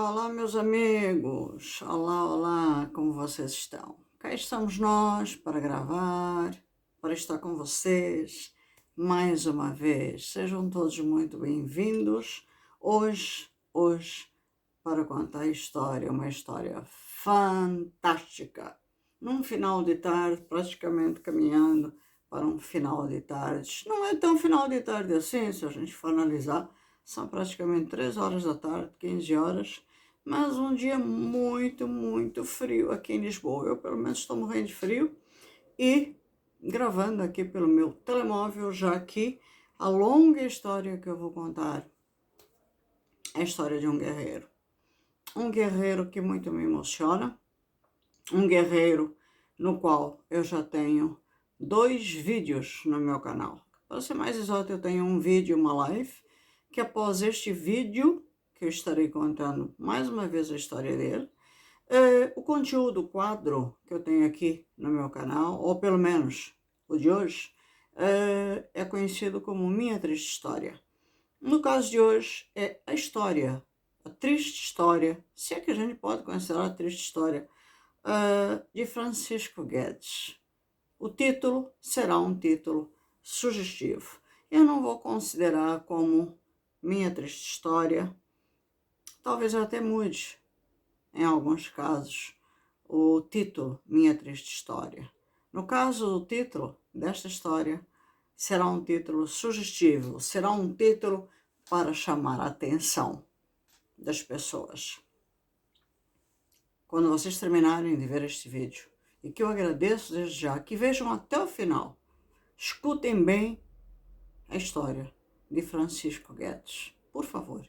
Olá, meus amigos. Olá, olá, como vocês estão? Cá estamos nós para gravar, para estar com vocês mais uma vez. Sejam todos muito bem-vindos. Hoje, para contar a história, uma história fantástica. Num final de tarde, praticamente caminhando para um final de tarde. Não é tão final de tarde assim, se a gente for analisar. São praticamente 3 horas da tarde, 15 horas, mas um dia muito, muito frio aqui em Lisboa. Eu, pelo menos, estou morrendo de frio e gravando aqui pelo meu telemóvel, já que a longa história que eu vou contar é a história de um guerreiro. Um guerreiro que muito me emociona, um guerreiro no qual eu já tenho 2 vídeos no meu canal. Para ser mais exato, eu tenho um vídeo, uma live, que após este vídeo, que eu estarei contando mais uma vez a história dele, o conteúdo, o quadro que eu tenho aqui no meu canal, ou pelo menos o de hoje, é conhecido como Minha Triste História. No caso de hoje, é a história, a triste história, se é que a gente pode considerar a triste história, de Francisco Guedes. O título será um título sugestivo. Eu não vou considerar como Minha Triste História. Talvez eu até mude, em alguns casos, o título Minha Triste História. No caso, o título desta história será um título sugestivo, será um título para chamar a atenção das pessoas. Quando vocês terminarem de ver este vídeo, e que eu agradeço desde já, que vejam até o final, escutem bem a história de Francisco Guedes, por favor.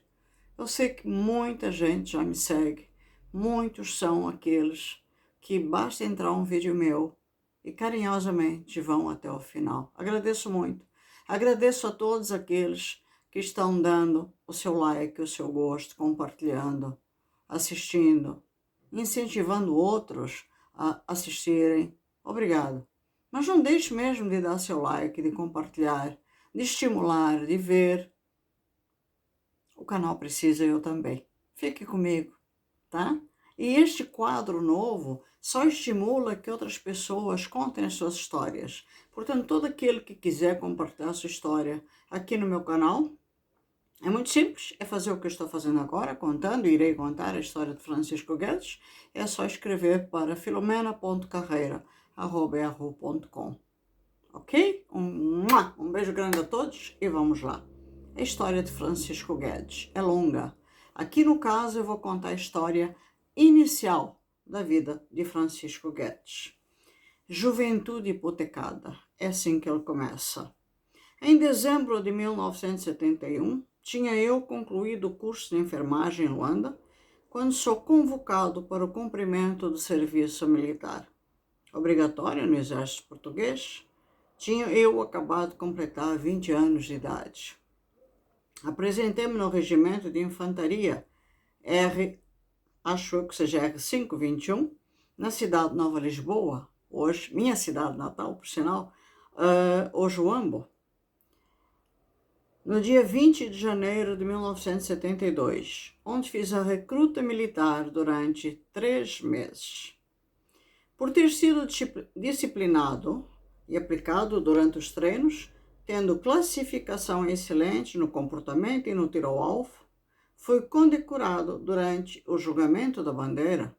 Eu sei que muita gente já me segue, muitos são aqueles que basta entrar um vídeo meu e carinhosamente vão até o final. Agradeço muito. Agradeço a todos aqueles que estão dando o seu like, o seu gosto, compartilhando, assistindo, incentivando outros a assistirem. Obrigado. Mas não deixe mesmo de dar seu like, de compartilhar, de estimular, de ver. O canal precisa, eu também. Fique comigo, tá? E este quadro novo só estimula que outras pessoas contem as suas histórias. Portanto, todo aquele que quiser compartilhar a sua história aqui no meu canal, é muito simples, é fazer o que eu estou fazendo agora, contando, irei contar a história de Francisco Guedes. É só escrever para filomena.carreira@yahoo.com. Ok? Um beijo grande a todos e vamos lá. A história de Francisco Guedes é longa. Aqui no caso eu vou contar a história inicial da vida de Francisco Guedes. Juventude hipotecada, é assim que ele começa. Em dezembro de 1971, tinha eu concluído o curso de enfermagem em Luanda, quando sou convocado para o cumprimento do serviço militar. Obrigatório no exército português, tinha eu acabado de completar 20 anos de idade. Apresentei-me no regimento de infantaria acho que seja R521, na cidade de Nova Lisboa, hoje, minha cidade natal, por sinal, Ojoambo, no dia 20 de janeiro de 1972, onde fiz a recruta militar durante 3 meses. Por ter sido disciplinado e aplicado durante os treinos, tendo classificação excelente no comportamento e no tiro ao alvo, fui condecorado durante o julgamento da bandeira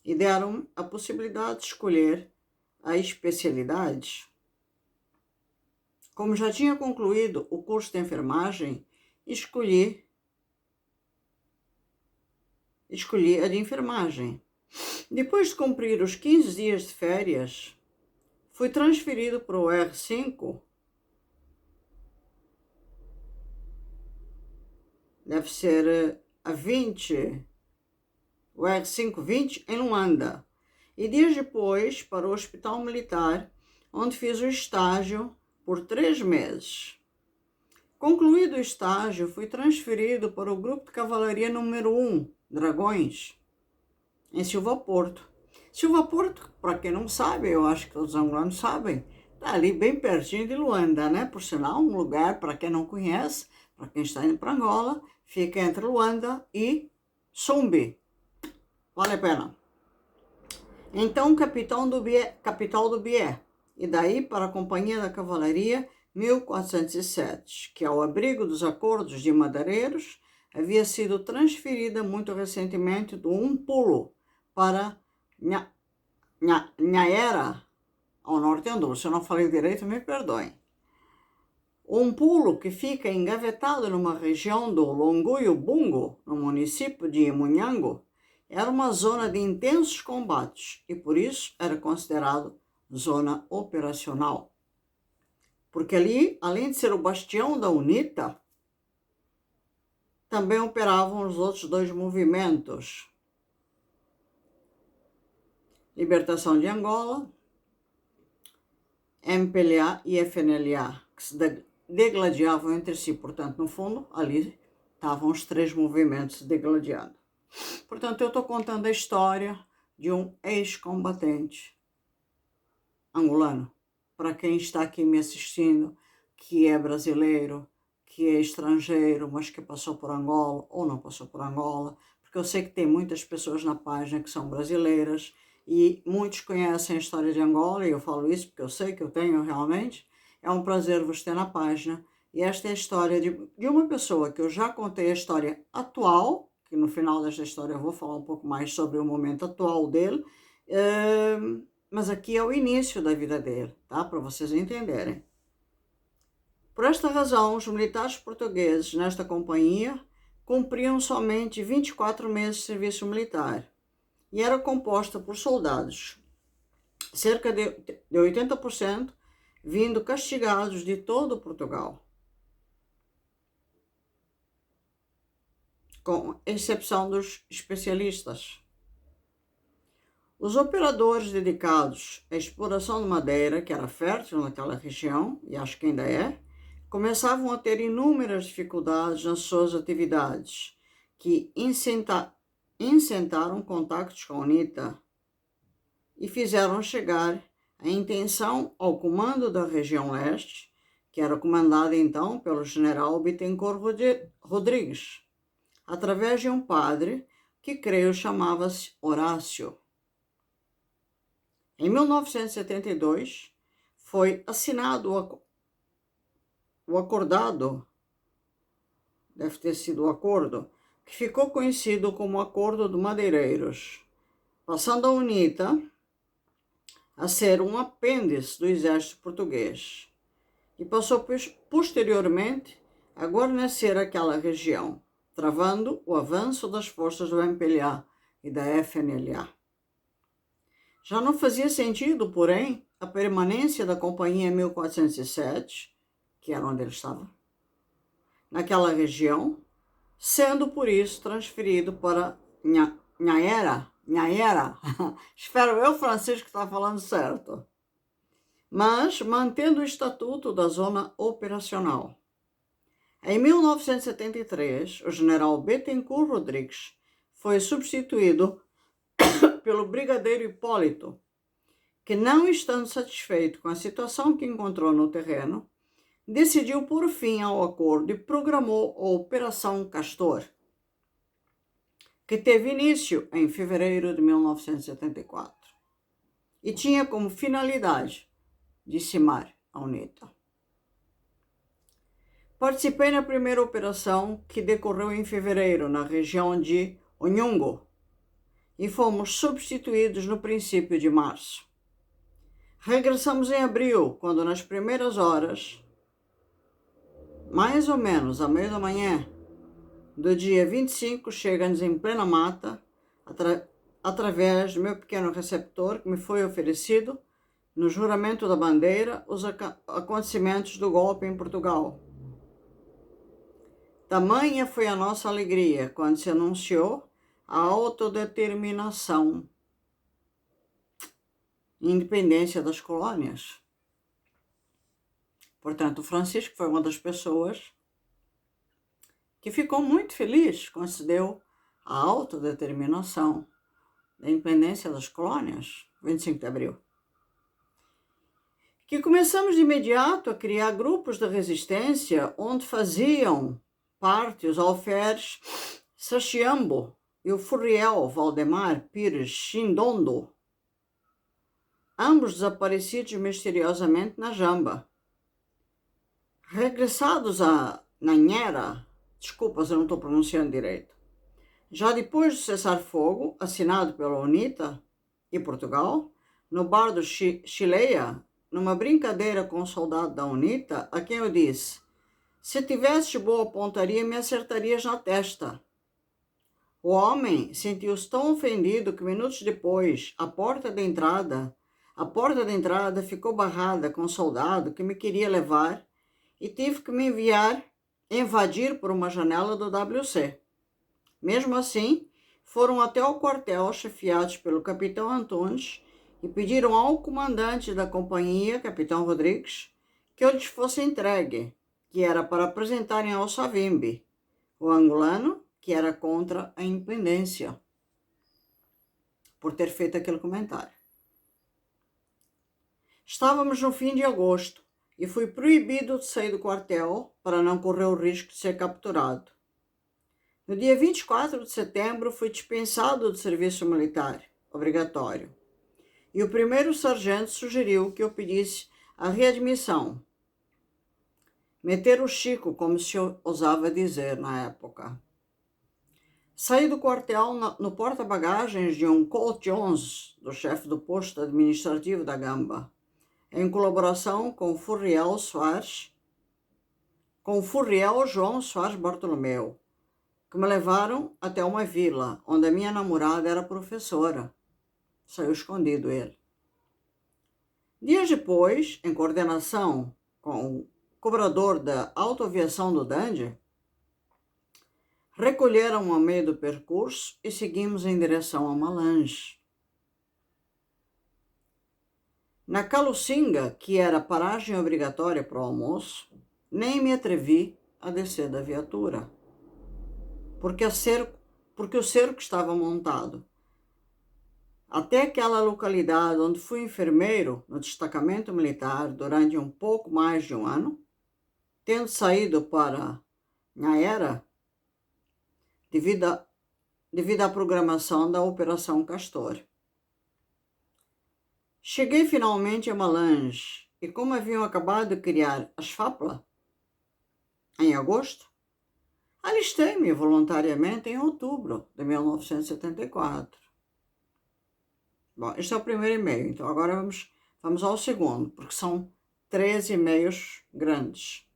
e deram a possibilidade de escolher a especialidade. Como já tinha concluído o curso de enfermagem, escolhi a de enfermagem. Depois de cumprir os 15 dias de férias, fui transferido para o R5, deve ser a 20, o R520 em Luanda, e dias depois para o Hospital Militar, onde fiz o estágio por 3 meses. Concluído o estágio, fui transferido para o Grupo de Cavalaria número 1, Dragões, em Silva Porto. Silva Porto, para quem não sabe, eu acho que todos os angolanos sabem, está ali bem pertinho de Luanda, né? Por sinal, um lugar, para quem não conhece, para quem está indo para Angola, fica entre Luanda e Sumbi, vale a pena. Então, capital do Bié, e daí para a Companhia da Cavalaria, 1407, que ao abrigo dos acordos de madeireiros, havia sido transferida muito recentemente do Umpulo para Nhaera, ao norte de Andu. Se eu não falei direito, me perdoem. O Umpulo, que fica engavetado numa região do Longuyo-Bungo, no município de Munhango, era uma zona de intensos combates e, por isso, era considerado zona operacional. Porque ali, além de ser o bastião da UNITA, também operavam os outros dois movimentos. Libertação de Angola, MPLA e FNLA, que se degladiavam entre si. Portanto, no fundo, ali estavam os três movimentos degladiando. Portanto, eu estou contando a história de um ex-combatente angolano. Para quem está aqui me assistindo, que é brasileiro, que é estrangeiro, mas que passou por Angola ou não passou por Angola, porque eu sei que tem muitas pessoas na página que são brasileiras e muitos conhecem a história de Angola, e eu falo isso porque eu sei que eu tenho realmente. É um prazer vos ter na página. E esta é a história de uma pessoa que eu já contei a história atual, que no final desta história eu vou falar um pouco mais sobre o momento atual dele, mas aqui é o início da vida dele, tá? Para vocês entenderem. Por esta razão, os militares portugueses nesta companhia cumpriam somente 24 meses de serviço militar e era composta por soldados, cerca de 80%, vindo castigados de todo Portugal, com exceção dos especialistas. Os operadores dedicados à exploração de madeira, que era fértil naquela região, e acho que ainda é, começavam a ter inúmeras dificuldades nas suas atividades, que incentaram contactos com a UNITA e fizeram chegar a intenção ao comando da região leste, que era comandada então pelo general Bittencourt Rodrigues, através de um padre que creio chamava-se Horácio. Em 1972, foi assinado o acordado, deve ter sido o acordo, que ficou conhecido como Acordo do Madeireiros, passando a UNITA a ser um apêndice do exército português e passou posteriormente a guarnecer aquela região, travando o avanço das forças do MPLA e da FNLA. Já não fazia sentido, porém, a permanência da Companhia 1407, que era onde ele estava, naquela região, sendo por isso transferido para Nhaera, espero eu, Francisco, que está falando certo, mas mantendo o estatuto da zona operacional. Em 1973, o general Bittencourt Rodrigues foi substituído pelo brigadeiro Hipólito, que, não estando satisfeito com a situação que encontrou no terreno, decidiu pôr fim ao acordo e programou a Operação Castor, que teve início em fevereiro de 1974 e tinha como finalidade dizimar a UNITA. Participei na primeira operação, que decorreu em fevereiro na região de Onhungo, e fomos substituídos no princípio de março. Regressamos em abril, quando nas primeiras horas, mais ou menos à meia da manhã do dia 25, chega-nos em plena mata, através do meu pequeno receptor, que me foi oferecido no juramento da bandeira, os acontecimentos do golpe em Portugal. Tamanha foi a nossa alegria quando se anunciou a autodeterminação e independência das colônias. Portanto, o Francisco foi uma das pessoas que ficou muito feliz quando se deu a autodeterminação da independência das colônias, 25 de abril. Que começamos de imediato a criar grupos de resistência onde faziam parte os alferes Sachiambo e o Furriel Valdemar Pires Chindondo, ambos desaparecidos misteriosamente na Jamba. Regressados a Nanhera, desculpas, eu não estou pronunciando direito, já depois do cessar-fogo, assinado pela UNITA e Portugal, no bar do Chileia, numa brincadeira com um soldado da UNITA, a quem eu disse: se tivesse boa pontaria, me acertarias na testa. O homem sentiu-se tão ofendido que minutos depois, a porta da entrada ficou barrada com um soldado que me queria levar e tive que me invadir por uma janela do WC. Mesmo assim, foram até o quartel, chefiados pelo capitão Antunes, e pediram ao comandante da companhia, capitão Rodrigues, que eu lhes fosse entregue, que era para apresentarem ao Savimbi, o angolano, que era contra a independência, por ter feito aquele comentário. Estávamos no fim de agosto e fui proibido de sair do quartel para não correr o risco de ser capturado. No dia 24 de setembro, fui dispensado do serviço militar obrigatório e o primeiro sargento sugeriu que eu pedisse a readmissão. Meter o Chico, como se ousava dizer na época. Saí do quartel no porta-bagagens de um Colt 11 do chefe do posto administrativo da Gamba, em colaboração com o Furriel João Soares Bartolomeu, que me levaram até uma vila onde a minha namorada era professora. Saiu escondido ele. Dias depois, em coordenação com o cobrador da autoaviação do Dande, recolheram ao meio do percurso e seguimos em direção a Malange. Na Calucinga, que era paragem obrigatória para o almoço, nem me atrevi a descer da viatura, porque o cerco estava montado. Até aquela localidade onde fui enfermeiro no destacamento militar durante um pouco mais de um ano, tendo saído para Nhaera devido à programação da Operação Castor. Cheguei finalmente a Malange e, como haviam acabado de criar as FAPLA em agosto, alistei-me voluntariamente em outubro de 1974. Bom, este é o primeiro e-mail, então agora vamos ao segundo, porque são 13 e-mails grandes.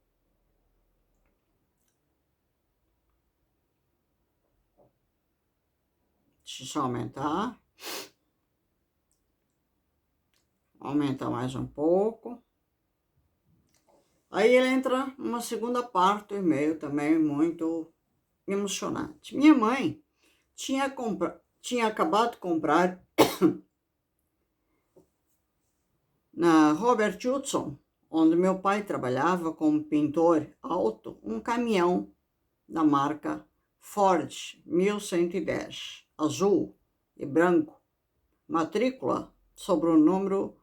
Deixa eu só aumentar. Aumenta mais um pouco. Aí ele entra numa segunda parte do e-mail também muito emocionante. Minha mãe tinha acabado de comprar na Robert Hudson, onde meu pai trabalhava como pintor alto, um caminhão da marca Ford 1110, azul e branco, matrícula sobre o número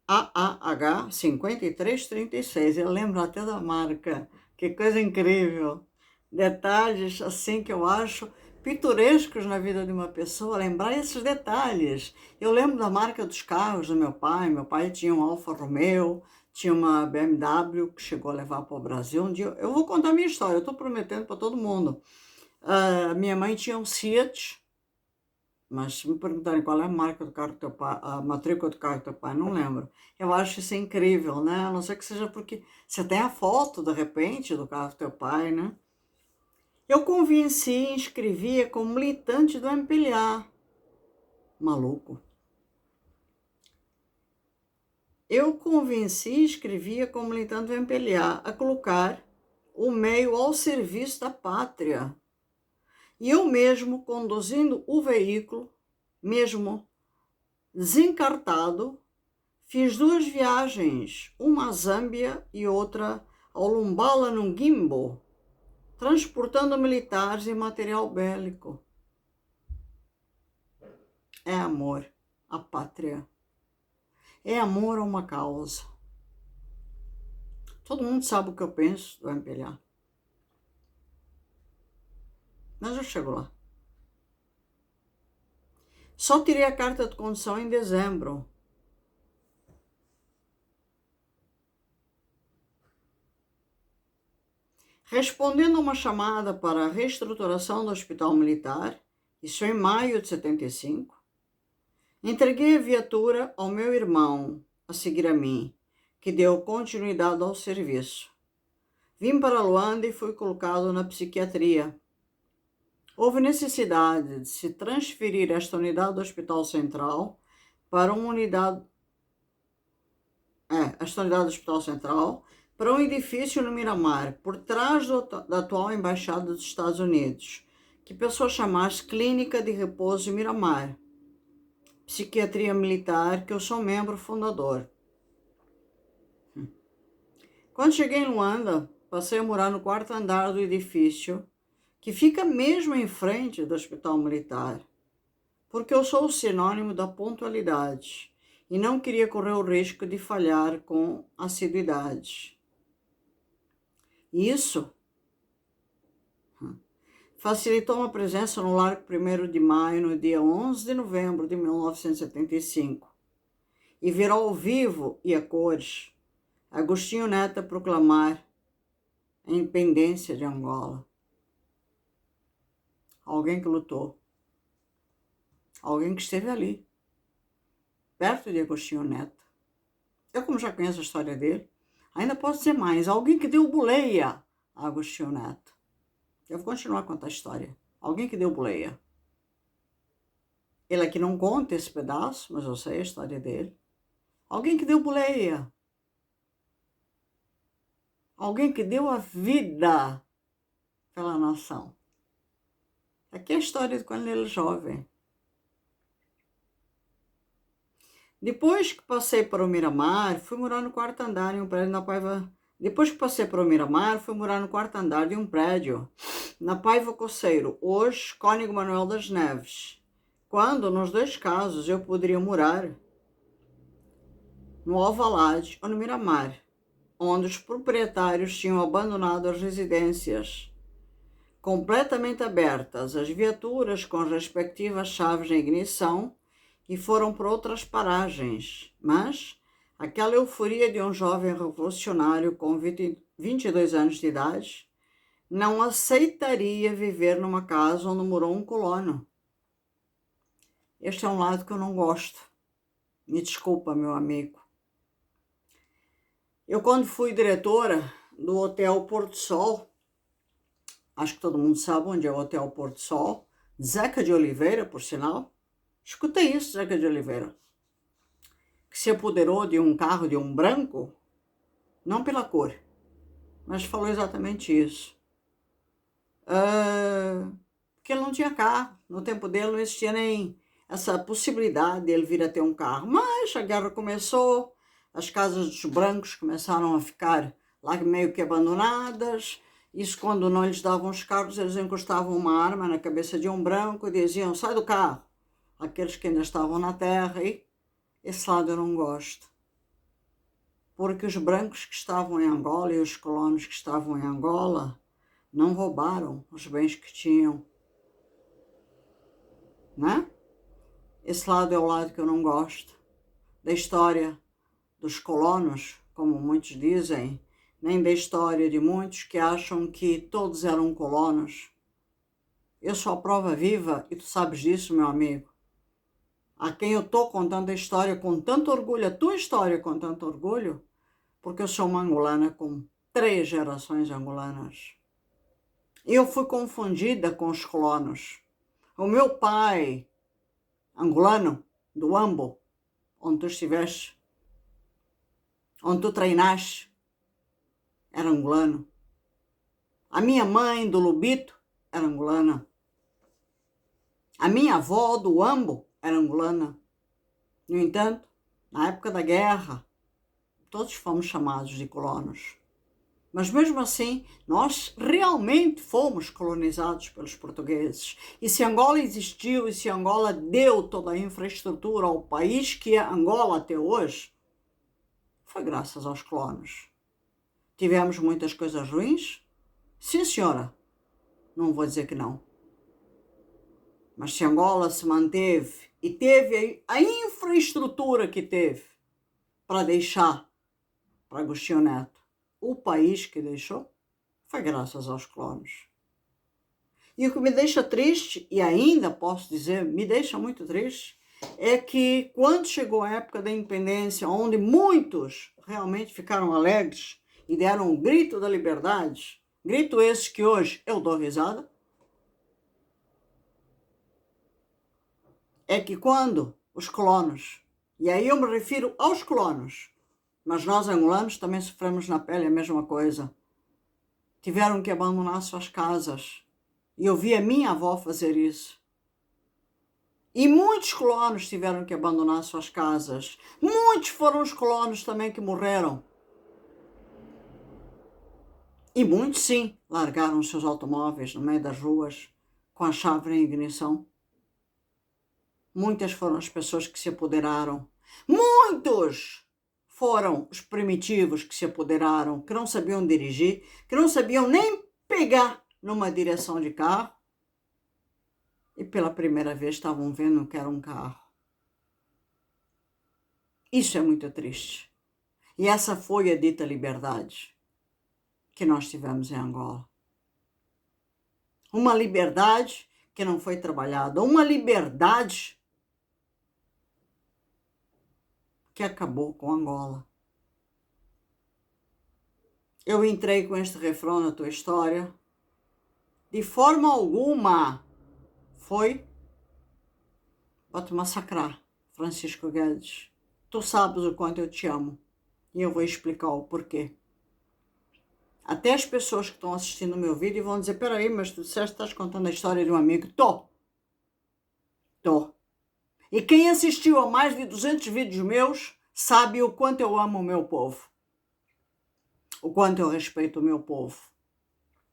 AAH 5336. Eu lembro até da marca, que coisa incrível. Detalhes assim que eu acho pitorescos na vida de uma pessoa, lembrar esses detalhes. Eu lembro da marca dos carros do meu pai tinha um Alfa Romeo, tinha uma BMW que chegou a levar para o Brasil. Um dia eu vou contar a minha história, eu estou prometendo para todo mundo. Minha mãe tinha um Fiat, mas se me perguntarem qual é a marca do carro do teu pai, a matrícula do carro do teu pai, não lembro. Eu acho isso incrível, né? A não ser que seja porque você tem a foto, de repente, do carro do teu pai, né? Eu convenci e inscrevia como militante do MPLA. Maluco. Eu convenci e inscrevia como militante do MPLA a colocar o meio ao serviço da pátria. E eu mesmo, conduzindo o veículo, mesmo desencartado, fiz 2 viagens, uma à Zâmbia e outra ao Lumbala, no Gimbo, transportando militares e material bélico. É amor à pátria. É amor a uma causa. Todo mundo sabe o que eu penso do MPLA. Mas eu chego lá. Só tirei a carta de condução em dezembro. Respondendo a uma chamada para a reestruturação do Hospital Militar, isso em maio de 75, entreguei a viatura ao meu irmão, a seguir a mim, que deu continuidade ao serviço. Vim para Luanda e fui colocado na psiquiatria. Houve necessidade de se transferir esta unidade do Hospital Central para uma unidade... esta unidade do Hospital Central para um edifício no Miramar, por trás da atual Embaixada dos Estados Unidos, que passou a chamar-se Clínica de Repouso Miramar, Psiquiatria Militar, que eu sou membro fundador. Quando cheguei em Luanda, passei a morar no quarto andar do edifício, que fica mesmo em frente do Hospital Militar, porque eu sou o sinônimo da pontualidade e não queria correr o risco de falhar com assiduidade. Isso facilitou uma presença no Largo 1º de Maio, no dia 11 de novembro de 1975, e ver ao vivo e a cores Agostinho Neto proclamar a independência de Angola. Alguém que lutou, alguém que esteve ali, perto de Agostinho Neto. Eu, como já conheço a história dele, ainda posso dizer mais, alguém que deu boleia a Agostinho Neto. Eu vou continuar a contar a história. Alguém que deu boleia. Ele aqui não conta esse pedaço, mas eu sei a história dele. Alguém que deu boleia. Alguém que deu a vida pela nação. Aqui é a história de quando ele era jovem. Depois que passei para o Miramar, fui morar no quarto andar em um prédio na Paiva. Depois que passei para o Miramar, fui morar no quarto andar de um prédio na Paiva Coceiro, hoje Cônego Manuel das Neves. Quando, nos dois casos, eu poderia morar no Alvalade ou no Miramar, onde os proprietários tinham abandonado as residências completamente abertas, as viaturas com as respectivas chaves de ignição, e foram para outras paragens, mas aquela euforia de um jovem revolucionário com 22 anos de idade não aceitaria viver numa casa onde morou um colono. Este é um lado que eu não gosto. Me desculpa, meu amigo. Eu, quando fui diretora do Hotel Porto Sol, acho que todo mundo sabe onde é o Hotel Porto Sol, Zeca de Oliveira, por sinal. Escutei isso, Zeca de Oliveira, que se apoderou de um carro de um branco, não pela cor, mas falou exatamente isso. Porque ele não tinha carro, no tempo dele não existia nem essa possibilidade de ele vir a ter um carro. Mas a guerra começou, as casas dos brancos começaram a ficar lá meio que abandonadas. Isso, quando não lhes davam os carros, eles encostavam uma arma na cabeça de um branco e diziam: sai do carro. Aqueles que ainda estavam na terra, e esse lado eu não gosto. Porque os brancos que estavam em Angola e os colonos que estavam em Angola não roubaram os bens que tinham, né? Esse lado é o lado que eu não gosto. Da história dos colonos, como muitos dizem, nem da história de muitos que acham que todos eram colonos. Eu sou a prova viva, e tu sabes disso, meu amigo. A quem eu estou contando a história com tanto orgulho, a tua história com tanto orgulho, porque eu sou uma angolana com 3 gerações angolanas. E eu fui confundida com os colonos. O meu pai, angolano, do Ambo, onde tu estiveste, onde tu treinaste, era angolano. A minha mãe, do Lubito, era angolana. A minha avó, do Ambo, era angolana. No entanto, na época da guerra, todos fomos chamados de colonos. Mas mesmo assim, nós realmente fomos colonizados pelos portugueses. E se Angola existiu, e se Angola deu toda a infraestrutura ao país que é Angola até hoje, foi graças aos colonos. Tivemos muitas coisas ruins? Sim, senhora. Não vou dizer que não. Mas se Angola se manteve e teve a infraestrutura que teve para deixar para Agostinho Neto o país que deixou, foi graças aos colonos. E o que me deixa triste, e ainda posso dizer, me deixa muito triste, é que quando chegou a época da independência, onde muitos realmente ficaram alegres e deram um grito da liberdade, grito esse que hoje eu dou risada, é que quando os colonos, e aí eu me refiro aos colonos, mas nós angolanos também sofremos na pele a mesma coisa, tiveram que abandonar suas casas. E eu vi a minha avó fazer isso. E muitos colonos tiveram que abandonar suas casas. Muitos foram os colonos também que morreram. E muitos, sim, largaram seus automóveis no meio das ruas com a chave em ignição. Muitas foram as pessoas que se apoderaram. Muitos foram os primitivos que se apoderaram, que não sabiam dirigir, que não sabiam nem pegar numa direção de carro. E pela primeira vez estavam vendo que era um carro. Isso é muito triste. E essa foi a dita liberdade que nós tivemos em Angola. Uma liberdade que não foi trabalhada, uma liberdade que acabou com Angola. Eu entrei com este refrão na tua história. De forma alguma foi para te massacrar, Francisco Guedes. Tu sabes o quanto eu te amo e eu vou explicar o porquê. Até as pessoas que estão assistindo o meu vídeo vão dizer, peraí, mas tu disseste que estás contando a história de um amigo. Tô. E quem assistiu a mais de 200 vídeos meus sabe o quanto eu amo o meu povo. O quanto eu respeito o meu povo.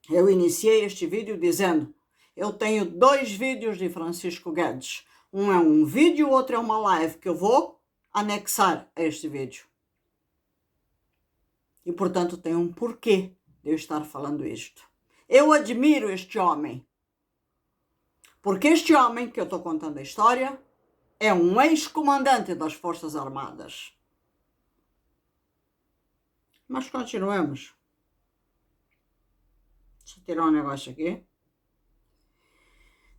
Eu iniciei este vídeo dizendo, eu tenho 2 vídeos de Francisco Guedes. Um é um vídeo, o outro é uma live que eu vou anexar a este vídeo. E, portanto, tem um porquê de eu estar falando isto. Eu admiro este homem. Porque este homem que eu estou contando a história é um ex-comandante das Forças Armadas. Mas continuemos. Deixa eu tirar um negócio aqui.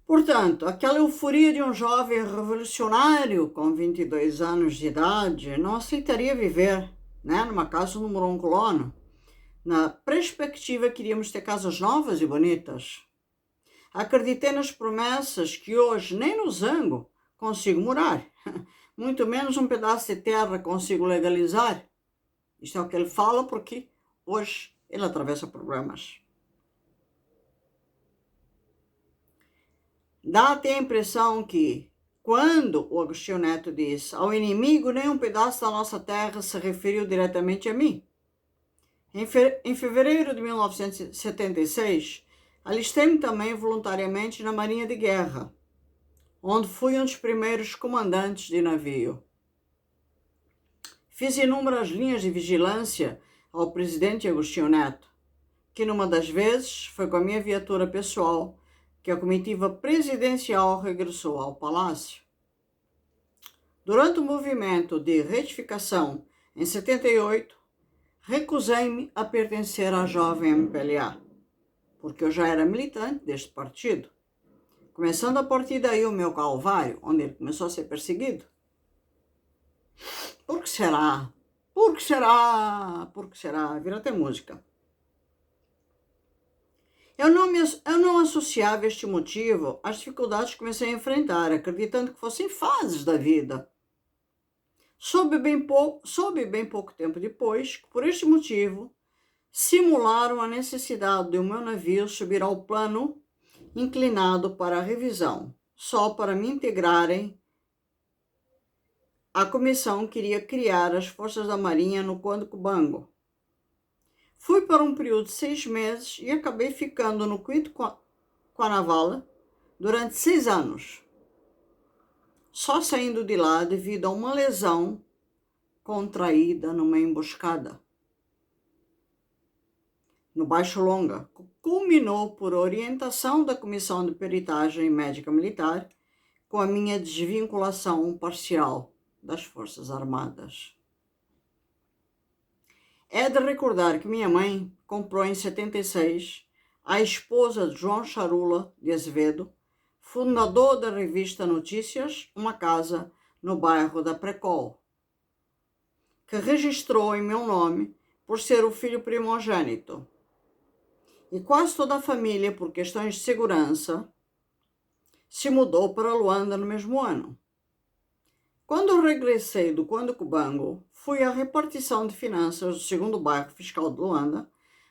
Portanto, aquela euforia de um jovem revolucionário com 22 anos de idade não aceitaria viver, numa casa número 1 colono. Na perspectiva, queríamos ter casas novas e bonitas. Acreditei nas promessas que hoje nem no Zango consigo morar. Muito menos um pedaço de terra consigo legalizar. Isto é o que ele fala porque hoje ele atravessa problemas. Dá até a impressão que, quando o Agostinho Neto diz ao inimigo nem um pedaço da nossa terra, se referiu diretamente a mim. Em fevereiro de 1976, alistei-me também voluntariamente na Marinha de Guerra, onde fui um dos primeiros comandantes de navio. Fiz inúmeras linhas de vigilância ao presidente Agostinho Neto, que numa das vezes foi com a minha viatura pessoal que a comitiva presidencial regressou ao palácio. Durante o movimento de retificação em 78, recusei-me a pertencer à jovem MPLA, porque eu já era militante deste partido. Começando a partir daí o meu calvário, onde ele começou a ser perseguido. Por que será? Por que será? Por que será? Vira até música. Eu não associava este motivo às dificuldades que comecei a enfrentar, acreditando que fossem fases da vida. Soube bem pouco tempo depois que, por este motivo, simularam a necessidade de o meu navio subir ao plano inclinado para a revisão, só para me integrarem à comissão que iria criar as forças da Marinha no Conde Cubango. Fui para um período de 6 meses e acabei ficando no Cuito Cuanavala durante 6 anos, só saindo de lá devido a uma lesão contraída numa emboscada. no Baixo Longa, culminou por orientação da Comissão de Peritagem Médica Militar com a minha desvinculação parcial das Forças Armadas. É de recordar que minha mãe comprou em 76 a esposa de João Charula de Azevedo, fundador da revista Notícias, uma casa no bairro da Precol, que registrou em meu nome por ser o filho primogênito. E quase toda a família, por questões de segurança, se mudou para Luanda no mesmo ano. Quando eu regressei do Conde Cubango, fui à repartição de finanças do segundo bairro fiscal de Luanda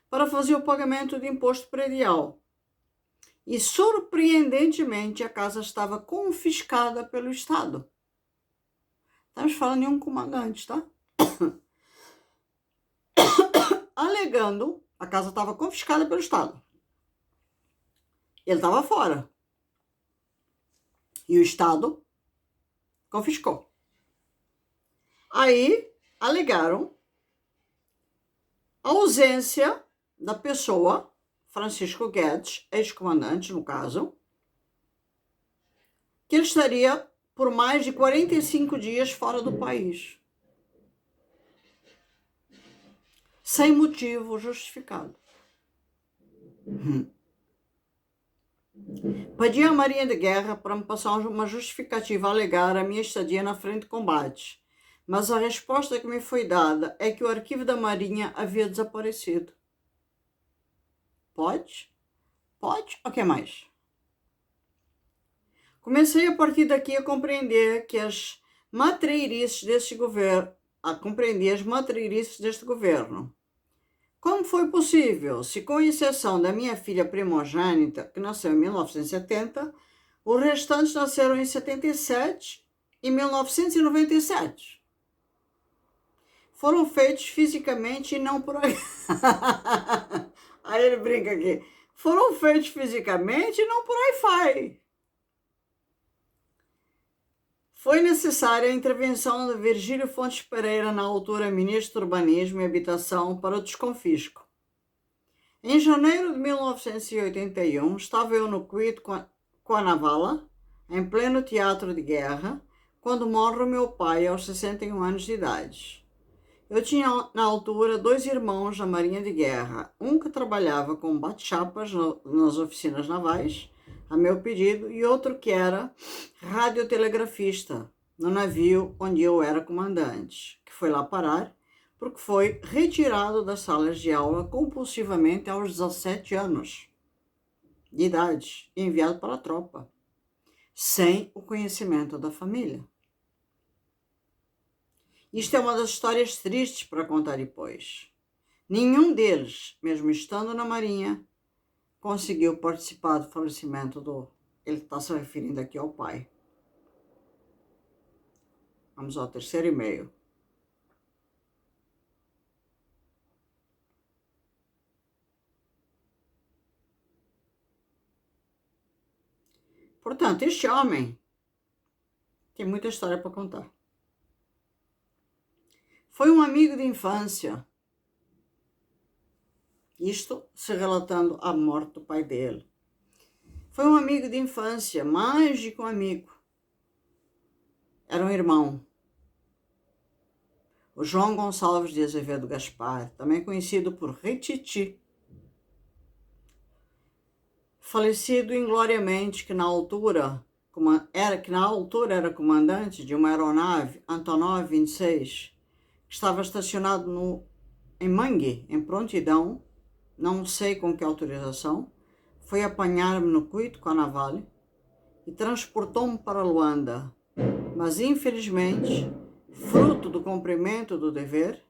para fazer o pagamento de imposto predial. E, surpreendentemente, a casa estava confiscada pelo Estado. Estamos falando de um comandante, tá? Alegando, a casa estava confiscada pelo Estado. Ele estava fora. E o Estado confiscou. Aí, alegaram a ausência da pessoa, Francisco Guedes, ex-comandante no caso, que ele estaria por mais de 45 dias fora do país, sem motivo justificado. Pedi à Marinha de Guerra para me passar uma justificativa a alegar a minha estadia na frente de combate, mas a resposta que me foi dada é que o arquivo da Marinha havia desaparecido. Pode? Pode? O que mais? Comecei a partir daqui a compreender que as matreirices deste governo, Como foi possível, se com exceção da minha filha primogênita, que nasceu em 1970, os restantes nasceram em 77 e 1997? Foram feitos fisicamente e não por... Aí ele brinca aqui. Foram feitos fisicamente e não por Wi-Fi. Foi necessária a intervenção de Virgílio Fontes Pereira, na altura ministro do Urbanismo e Habitação, para o desconfisco. Em janeiro de 1981, estava eu no Cuito com a Navala, em pleno teatro de guerra, quando morre o meu pai aos 61 anos de idade. Eu tinha, na altura, 2 irmãos na Marinha de Guerra, um que trabalhava com bate-chapas nas oficinas navais, a meu pedido, e outro que era radiotelegrafista no navio onde eu era comandante, que foi lá parar, porque foi retirado das salas de aula compulsivamente aos 17 anos de idade e enviado para a tropa, sem o conhecimento da família. Isto é uma das histórias tristes para contar depois. Nenhum deles, mesmo estando na Marinha, conseguiu participar do falecimento do... Ele está se referindo aqui ao pai. Vamos ao terceiro e-mail. Portanto, este homem tem muita história para contar. Foi um amigo de infância. Isto se relatando à morte do pai dele. Foi um amigo de infância, mais de que um amigo. Era um irmão. O João Gonçalves de Azevedo Gaspar, também conhecido por Rititi, falecido ingloriamente, que na altura era comandante de uma aeronave Antonov 26, que estava estacionado em Mangue, em prontidão, não sei com que autorização, foi apanhar-me no Cuito com a Naval e transportou-me para Luanda, mas infelizmente, fruto do cumprimento do dever,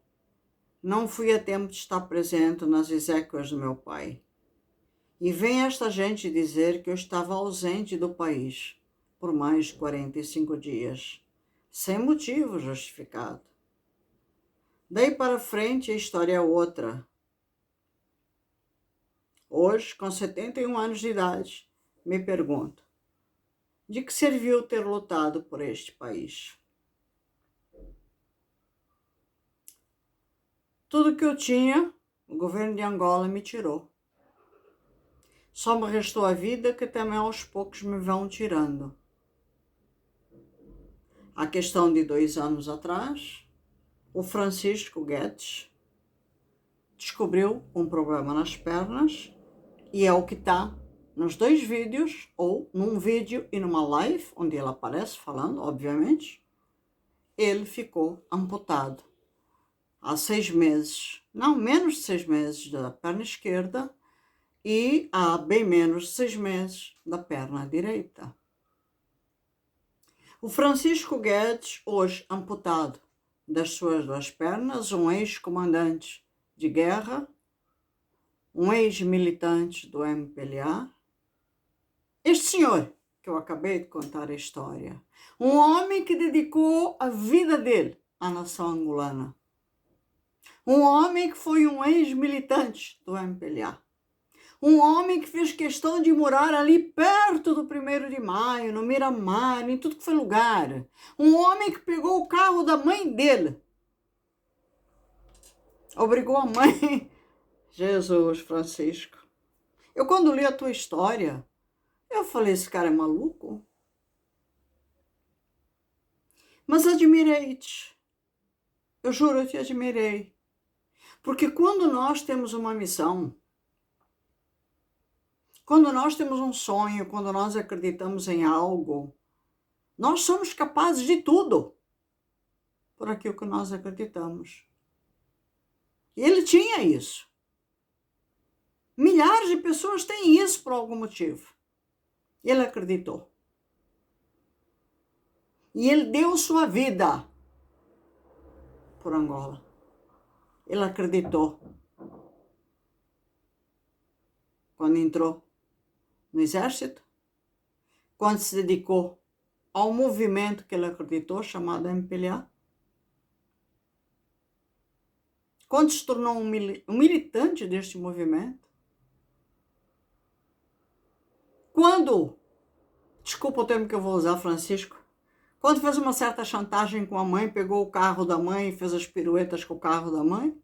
não fui a tempo de estar presente nas exéquias do meu pai. E vem esta gente dizer que eu estava ausente do país por mais de 45 dias, sem motivo justificado. Daí para frente a história é outra. Hoje, com 71 anos de idade, me pergunto, de que serviu ter lutado por este país? Tudo que eu tinha, o governo de Angola me tirou. Só me restou a vida, que também aos poucos me vão tirando. A questão de 2 anos atrás, o Francisco Guedes descobriu um problema nas pernas, e é o que está nos 2 vídeos, ou num vídeo e numa live, onde ele aparece falando, obviamente. Ele ficou amputado há 6 meses, não, menos de 6 meses da perna esquerda, e há bem menos de 6 meses da perna direita. O Francisco Guedes, hoje amputado das suas 2 pernas, um ex-comandante de guerra, um ex-militante do MPLA, este senhor que eu acabei de contar a história, um homem que dedicou a vida dele à nação angolana, um homem que foi um ex-militante do MPLA, um homem que fez questão de morar ali perto do 1º de Maio, no Miramar, em tudo que foi lugar. Um homem que pegou o carro da mãe dele. Obrigou a mãe. Jesus, Francisco. Eu, quando li a tua história, eu falei, esse cara é maluco? Mas admirei-te. Eu juro, eu te admirei. Porque quando nós temos uma missão, quando nós temos um sonho, quando nós acreditamos em algo, nós somos capazes de tudo por aquilo que nós acreditamos. E ele tinha isso. Milhares de pessoas têm isso por algum motivo. Ele acreditou. E ele deu sua vida por Angola. Ele acreditou. Quando entrou no exército, quando se dedicou ao movimento que ele acreditou, chamado MPLA, quando se tornou um militante deste movimento, quando, desculpa o termo que eu vou usar, Francisco, quando fez uma certa chantagem com a mãe, pegou o carro da mãe e fez as piruetas com o carro da mãe,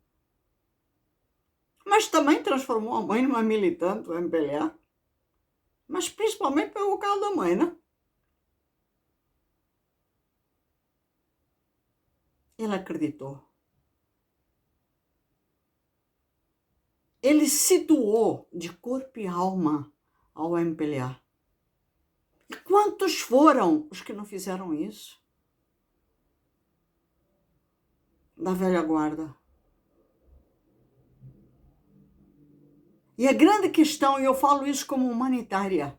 mas também transformou a mãe numa militante do MPLA, mas principalmente pegou o carro da mãe, né? Ele acreditou. Ele se doou de corpo e alma ao MPLA. E quantos foram os que não fizeram isso? Da velha guarda. E a grande questão, e eu falo isso como humanitária,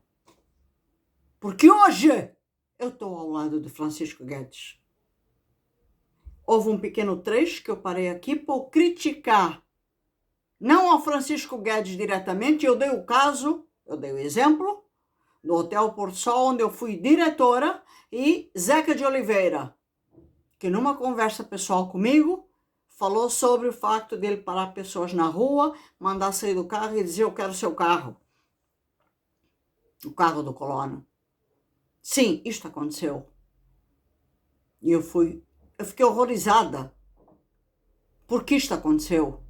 porque hoje eu estou ao lado de Francisco Guedes. Houve um pequeno trecho que eu parei aqui para criticar, não ao Francisco Guedes diretamente, eu dei o exemplo do Hotel Porto Sol, onde eu fui diretora, e Zeca de Oliveira, que numa conversa pessoal comigo, falou sobre o facto dele parar pessoas na rua, mandar sair do carro e dizer, eu quero seu carro. O carro do colono. Sim, isto aconteceu. E eu fiquei horrorizada. Porque isto aconteceu.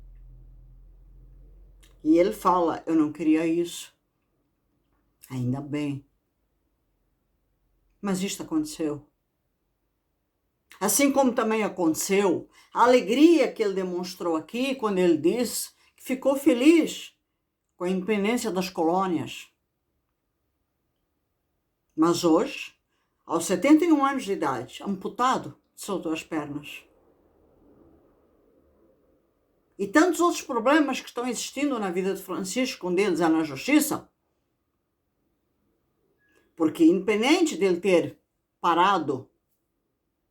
E ele fala, eu não queria isso. Ainda bem. Mas isto aconteceu. Assim como também aconteceu a alegria que ele demonstrou aqui quando ele disse que ficou feliz com a independência das colônias. Mas hoje, aos 71 anos de idade, amputado de suas 2 pernas. E tantos outros problemas que estão existindo na vida de Francisco, um deles é na justiça. Porque independente dele ter parado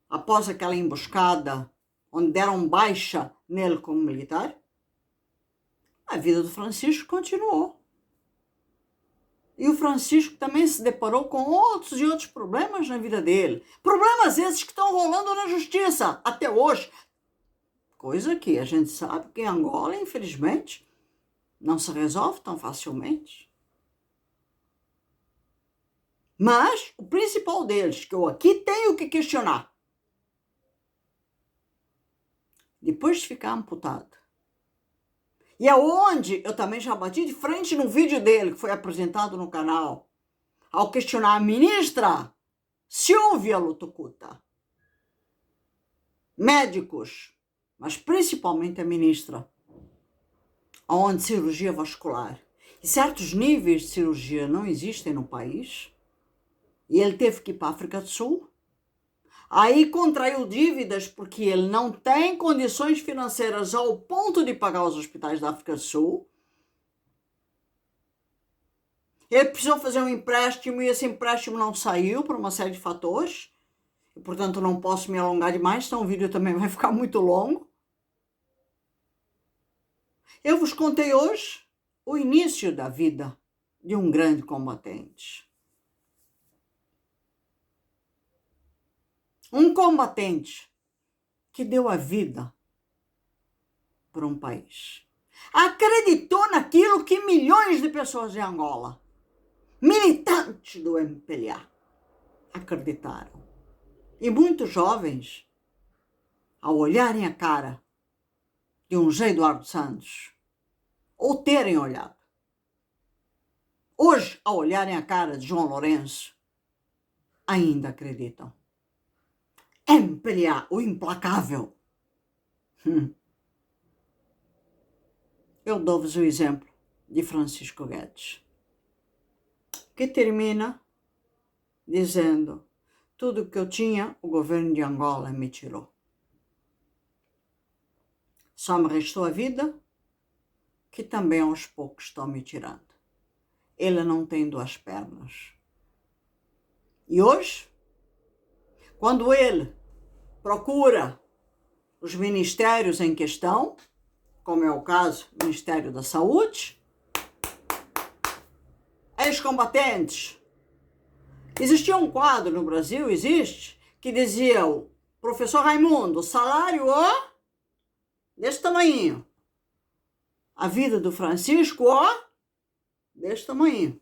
após aquela emboscada, onde deram baixa nele como militar, a vida do Francisco continuou. E o Francisco também se deparou com outros e outros problemas na vida dele. Problemas esses que estão rolando na justiça até hoje. Coisa que a gente sabe que em Angola, infelizmente, não se resolve tão facilmente. Mas o principal deles, que eu aqui tenho que questionar, depois de ficar amputado E aonde eu também já bati de frente no vídeo dele, que foi apresentado no canal, ao questionar a ministra Silvia Lutucuta, médicos, mas principalmente a ministra, onde cirurgia vascular e certos níveis de cirurgia não existem no país, e ele teve que ir para a África do Sul. Aí contraiu dívidas porque ele não tem condições financeiras ao ponto de pagar os hospitais da África do Sul. Ele precisou fazer um empréstimo e esse empréstimo não saiu por uma série de fatores. E, portanto, não posso me alongar demais, então o vídeo também vai ficar muito longo. Eu vos contei hoje o início da vida de um grande combatente. Um combatente que deu a vida por um país. Acreditou naquilo que milhões de pessoas de Angola, militantes do MPLA, acreditaram. E muitos jovens, ao olharem a cara de um José Eduardo Santos, ou terem olhado, hoje, ao olharem a cara de João Lourenço, ainda acreditam. MPLA, o implacável. Eu dou-vos o exemplo de Francisco Guedes, que termina dizendo: tudo que eu tinha, o governo de Angola me tirou. Só me restou a vida, que também aos poucos estão me tirando. Ele não tem duas pernas. E hoje, quando ele procura os ministérios em questão, como é o caso do Ministério da Saúde, ex-combatentes. Existia um quadro no Brasil, existe, que dizia: o professor Raimundo, salário desse tamanho. A vida do Francisco, desse tamanho.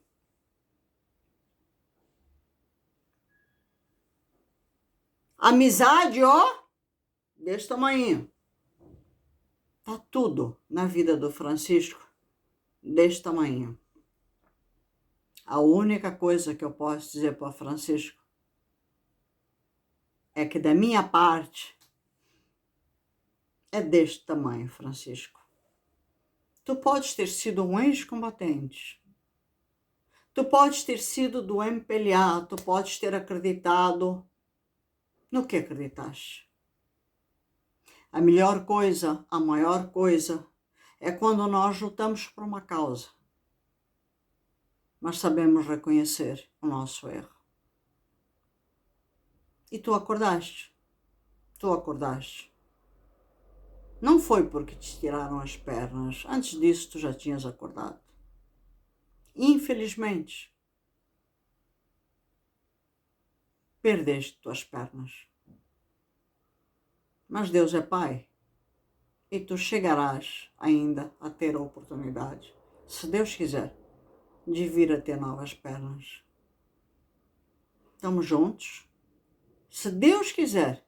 Amizade, desse tamanho. Tá tudo na vida do Francisco desse tamanho. A única coisa que eu posso dizer para o Francisco é que da minha parte é deste tamanho, Francisco. Tu podes ter sido um ex-combatente. Tu podes ter sido do MPLA, tu podes ter acreditado no que acreditaste. A melhor coisa, a maior coisa, é quando nós lutamos por uma causa, mas sabemos reconhecer o nosso erro. E tu acordaste. Tu acordaste. Não foi porque te tiraram as pernas. Antes disso, tu já tinhas acordado. Infelizmente, perdeste tuas pernas. Mas Deus é Pai. E tu chegarás ainda a ter a oportunidade, se Deus quiser, de vir a ter novas pernas. Estamos juntos? Se Deus quiser,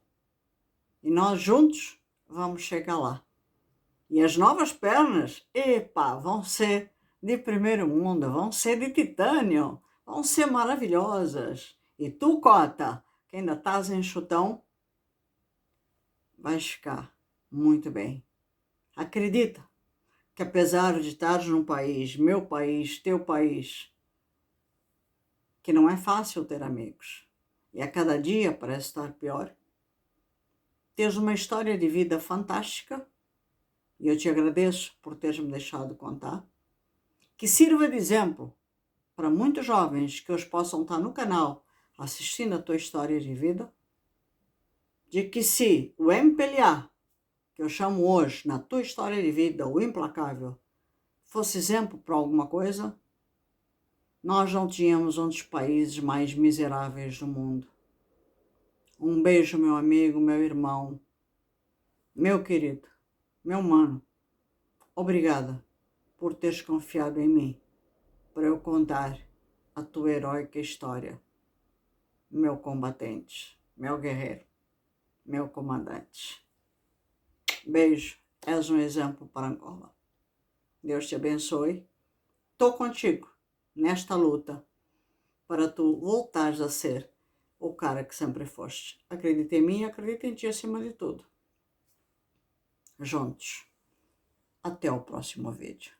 e nós juntos vamos chegar lá. E as novas pernas, vão ser de primeiro mundo, vão ser de titânio, vão ser maravilhosas. E tu, Cota, que ainda estás enxutão, vais ficar muito bem. Acredita que apesar de estares num país, meu país, teu país, que não é fácil ter amigos, e a cada dia parece estar pior, tens uma história de vida fantástica, e eu te agradeço por teres me deixado contar, que sirva de exemplo para muitos jovens que hoje possam estar no canal assistindo a tua história de vida, de que se o MPLA, que eu chamo hoje, na tua história de vida, o implacável, fosse exemplo para alguma coisa, nós não tínhamos um dos países mais miseráveis do mundo. Um beijo, meu amigo, meu irmão, meu querido, meu mano. Obrigada por teres confiado em mim, para eu contar a tua heróica história. Meu combatente, meu guerreiro, meu comandante. Beijo, és um exemplo para Angola. Deus te abençoe. Tô contigo nesta luta para tu voltares a ser o cara que sempre foste. Acredita em mim, acredita em ti acima de tudo. Juntos. Até o próximo vídeo.